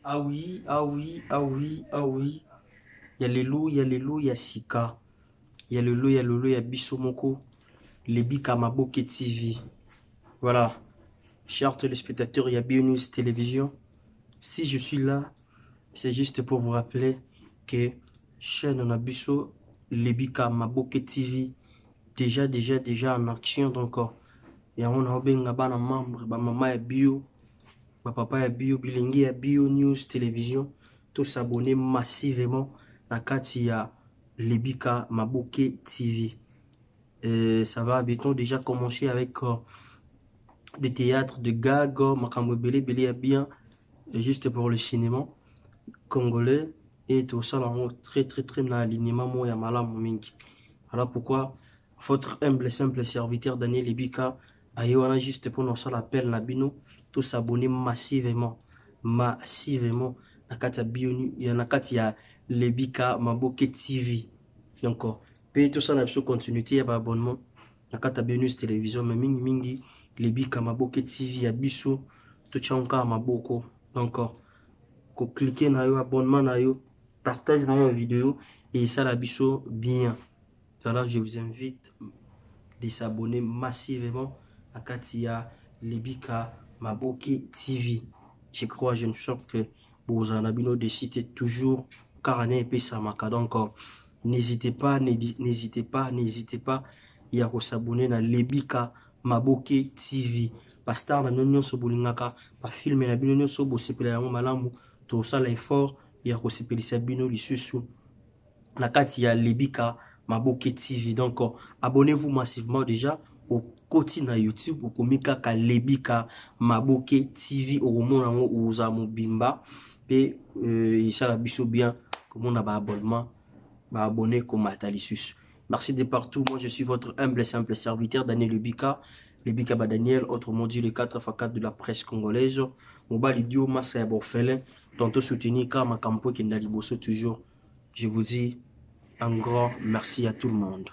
Ah oui, ah oui, ah oui, ah oui. Il y a les loups, il y a les loups, il y a Sika. Il y a le loup, il y a le loup, il y a Bissomoko. Les Bikamaboke TV. Voilà. Chers téléspectateurs, il y a BioNews Télévision. Si je suis là, c'est juste pour vous rappeler que chaîne Nabiso, les Bikamaboke TV, déjà en action. Donc, il y a un membre, maman est bio. Papa ya bio bilingi ya Bio News Télévision, tous s'abonner massivement na kati ya Lebika Maboke TV. Et ça va bientôt déjà commencer avec des théâtres de gag, makambo belé belé ya bien, juste pour le cinéma congolais et tout ça là très na alignement mo ya malamu mingi. Voilà pourquoi votre humble simple serviteur Daniel Lebika ayewana juste pour nous ça l'appel na bino tous s'abonner massivement nakati ya bionu ya nakati ya Lebika Maboke TV. Donc pe tout ça na biso continuité ya ba abonnement nakati ya BioNews Télévision mais mingi Lebika Maboke TV ya biso to chanka maboko. Donc ko cliquer na yo abonnement na yo, partage na yo vidéo et ça la biso bien. Alors je vous invite de s'abonner massivement à Katia Lebika Maboke TV. Je crois, je ne suis sûr que vous en avez de citer toujours Karané et Pessamaka. Donc, n'hésitez pas, il y a s'abonner à Lebika Maboke TV. Pastar na nonyo so bolingaka, pa filmer na bino so bo sepela yango malamu, to sala effort, il y a sepelisa bino lisusu. Na kati ya Lebika Maboke TV. Donc, abonnez-vous massivement déjà au côté na YouTube, au komika ka Lebika Maboke TV, au moment où vous avez bimba, et ça la biso bien, comme on a ba abonnement, ba abonné comme Matalisus. Merci de partout. Moi, je suis votre humble et simple serviteur, Daniel Lebika. Lebika Daniel, autrement dit le 4x4 de la presse congolaise. Mobile idiot, massa ya borfelin. Tantôt soutenir car ma campo qui n'a liboso toujours. Je vous dis un grand merci à tout le monde.